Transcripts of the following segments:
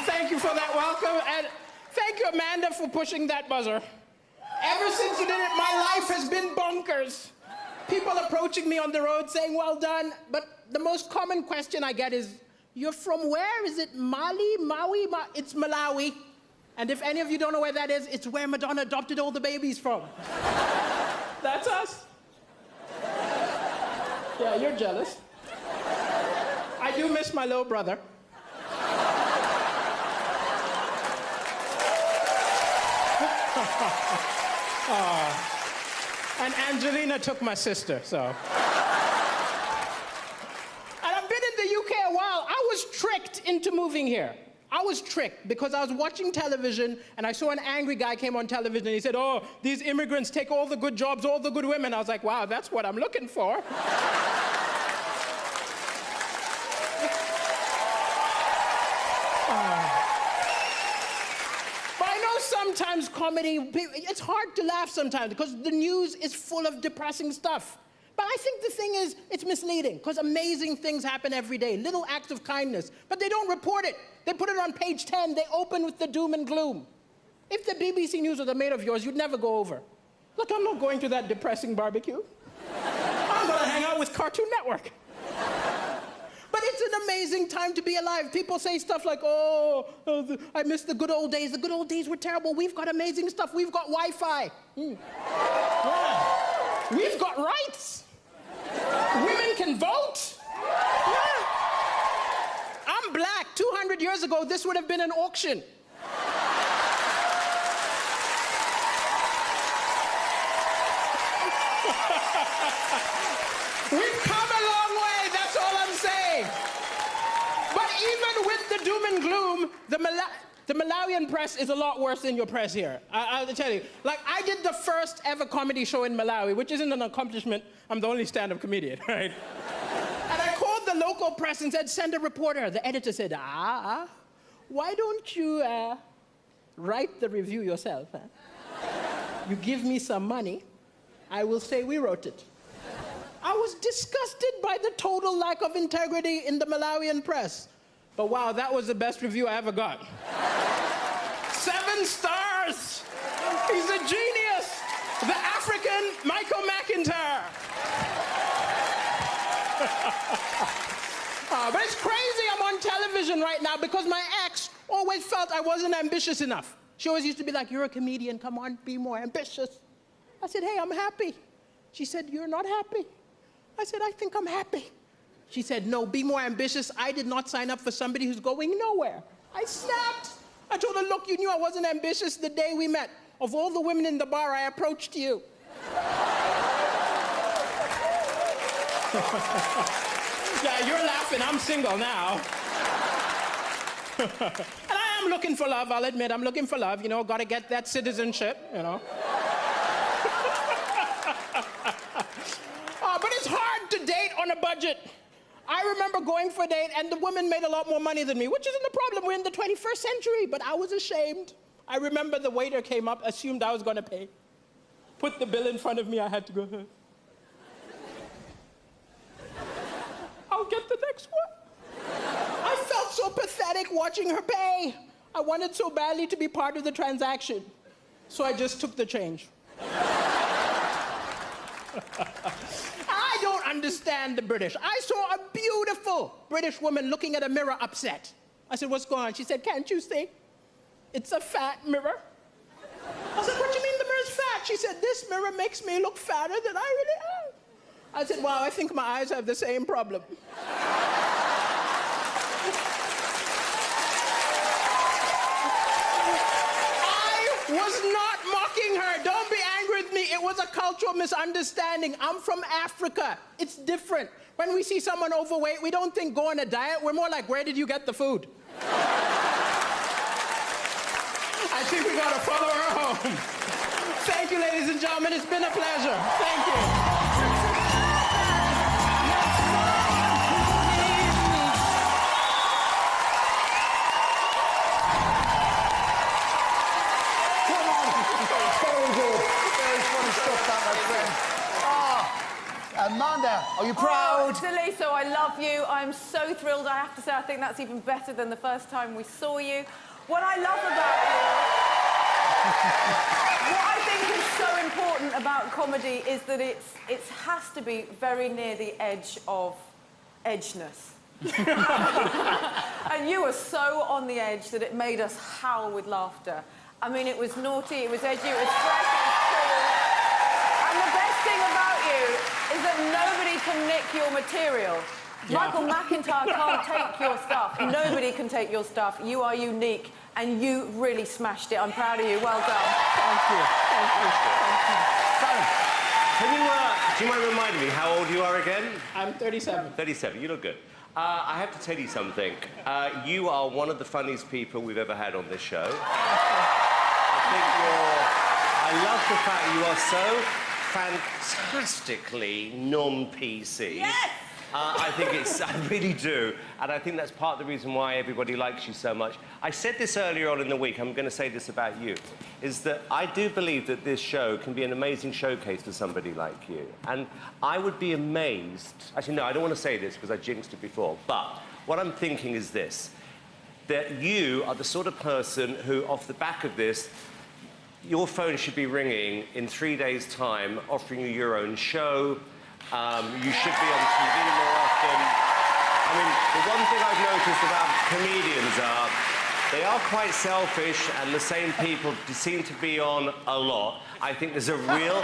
Thank you for that welcome, and thank you, Amanda, for pushing that buzzer. Ever since you did it, my life has been bonkers. People approaching me on the road saying, well done, but the most common question I get is, you're from where? Is it Mali, Maui? It's Malawi. And if any of you don't know where that is, it's where Madonna adopted all the babies from. That's us. Yeah, you're jealous. I do miss my little brother. And Angelina took my sister, so. And I've been in the UK a while. I was tricked into moving here. I was tricked because I was watching television and I saw an angry guy came on television and he said, oh, these immigrants take all the good jobs, all the good women. I was like, wow, that's what I'm looking for. Sometimes comedy, it's hard to laugh sometimes because the news is full of depressing stuff. But I think the thing is, it's misleading because amazing things happen every day, little acts of kindness, but they don't report it. They put it on page 10, they open with the doom and gloom. If the BBC News was a mate of yours, you'd never go over. Look, I'm not going to that depressing barbecue. I'm going to hang out with Cartoon Network. But it's an amazing time to be alive. People say stuff like, I miss the good old days. The good old days were terrible. We've got amazing stuff. We've got Wi-Fi. Yeah. We've got rights. Women can vote. Yeah. I'm black. 200 years ago, this would have been an auction. We've come a long way, that's all I'm saying. But even with the doom and gloom, the Malawian press is a lot worse than your press here. I'll tell you. Like, I did the first ever comedy show in Malawi, which isn't an accomplishment. I'm the only stand-up comedian, right? And I called the local press and said, send a reporter. The editor said, why don't you write the review yourself? Huh? You give me some money, I will say we wrote it. I was disgusted by the total lack of integrity in the Malawian press. But wow, that was the best review I ever got. 7 stars! He's a genius! The African Michael McIntyre! But it's crazy I'm on television right now because my ex always felt I wasn't ambitious enough. She always used to be like, you're a comedian, come on, be more ambitious. I said, hey, I'm happy. She said, you're not happy. I said, I think I'm happy. She said, no, be more ambitious. I did not sign up for somebody who's going nowhere. I snapped. I told her, look, you knew I wasn't ambitious the day we met. Of all the women in the bar, I approached you. Yeah, you're laughing. I'm single now. And I am looking for love, I'll admit. I'm looking for love, you know, gotta get that citizenship, you know. But it's hard to date on a budget. I remember going for a date and the woman made a lot more money than me, which isn't a problem. We're in the 21st century, but I was ashamed. I remember the waiter came up, assumed I was gonna pay. Put the bill in front of me, I had to go, I'll get the next one. I felt so pathetic watching her pay. I wanted so badly to be part of the transaction. So I just took the change. I don't understand the British. I saw a beautiful British woman looking at a mirror upset. I said, what's going on? She said, can't you see? It's a fat mirror. I said, what do you mean the mirror's fat? She said, this mirror makes me look fatter than I really am. I said, wow, I think my eyes have the same problem. I was not mocking her. Don't be angry with me. It was a cultural misunderstanding. I'm from Africa. It's different. When we see someone overweight, we don't think go on a diet. We're more like, where did you get the food? I think we gotta follow her home. Thank you, ladies and gentlemen. It's been a pleasure. Thank you. A man Chaponda, are you proud? DALISO, I love you. I'm so thrilled. I have to say, I think that's even better than the first time we saw you. What I love about you... what I think is so important about comedy is that it has to be very near the edge of edgeness. And you were so on the edge that it made us howl with laughter. I mean, it was naughty, it was edgy, it was fresh, it was cool. And the best thing about you is that nobody can nick your material. Yeah. Michael McIntyre can't take your stuff. Nobody can take your stuff. You are unique, and you really smashed it. I'm proud of you. Well done. Thank you. Thank you. Thank you. Can you, do you mind reminding me how old you are again? I'm 37. 37, you look good. I have to tell you something. You are one of the funniest people we've ever had on this show. I love the fact you are so fantastically non-PC. Yes! I really do. And I think that's part of the reason why everybody likes you so much. I said this earlier on in the week, I'm going to say this about you, is that I do believe that this show can be an amazing showcase for somebody like you. And I would be amazed... Actually, no, I don't want to say this because I jinxed it before, but what I'm thinking is this, that you are the sort of person who, off the back of this, your phone should be ringing in 3 days' time, offering you your own show. You should be on TV more often. I mean, the one thing I've noticed about comedians are they are quite selfish, and the same people seem to be on a lot. I think there's a real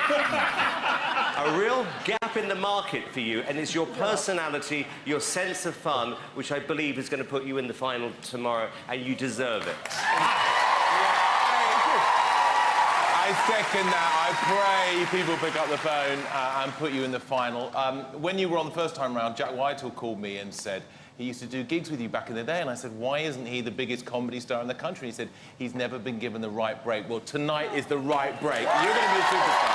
gap in the market for you, and it's your personality, your sense of fun, which I believe is going to put you in the final tomorrow, and you deserve it. I second that. I pray people pick up the phone and put you in the final. When you were on the first time round, Jack Whitehall called me and said he used to do gigs with you back in the day, and I said, why isn't he the biggest comedy star in the country? He said, he's never been given the right break. Well, tonight is the right break. You're going to be a superstar.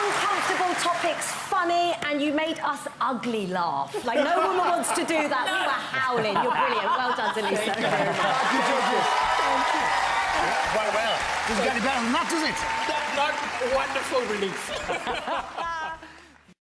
Uncomfortable topics funny, and you made us ugly laugh. Like, no woman wants to do that. We were howling. You're brilliant. Well done, DALISO. Thank you very much. Thank you, judges. Thank you. Well, doesn't get any better than that, does it? Not wonderful relief.